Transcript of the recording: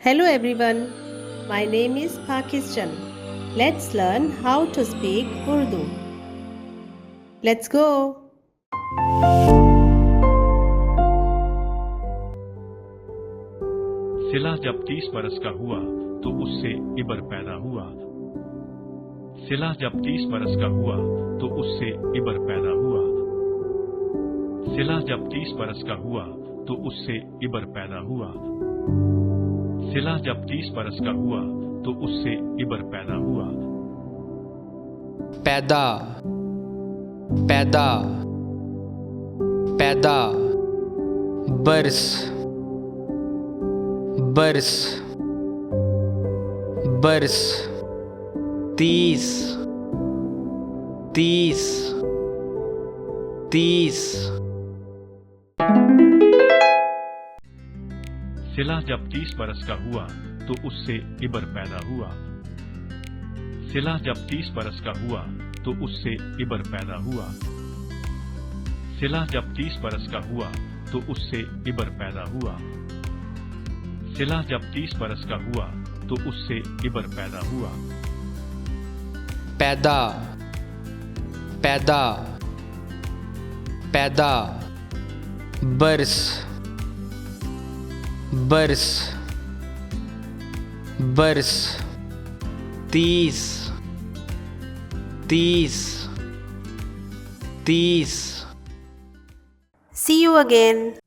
Hello everyone, my name is Pakistan. Let's learn how to speak Urdu. Let's go. सिला जब 30 बरस का हुआ तो उससे इबर पैदा हुआ। सिला जब 30 बरस का हुआ तो उससे इबर पैदा हुआ। सिला जब 30 बरस का हुआ तो उससे इबर पैदा हुआ। सिला जब 30 बरस का हुआ तो उससे इबर पैदा हुआ। पैदा पैदा पैदा बरस बरस बरस 30 30 30 सिला जब 30 बरस का हुआ तो उससे इबर पैदा हुआ। सिला जब 30 बरस का हुआ तो उससे इबर पैदा हुआ। सिला जब 30 बरस का हुआ तो उससे इबर पैदा हुआ। सिला जब 30 बरस का हुआ तो उससे इबर पैदा हुआ। पैदा पैदा पैदा बरस बरस बरस 30 30 30 See you again.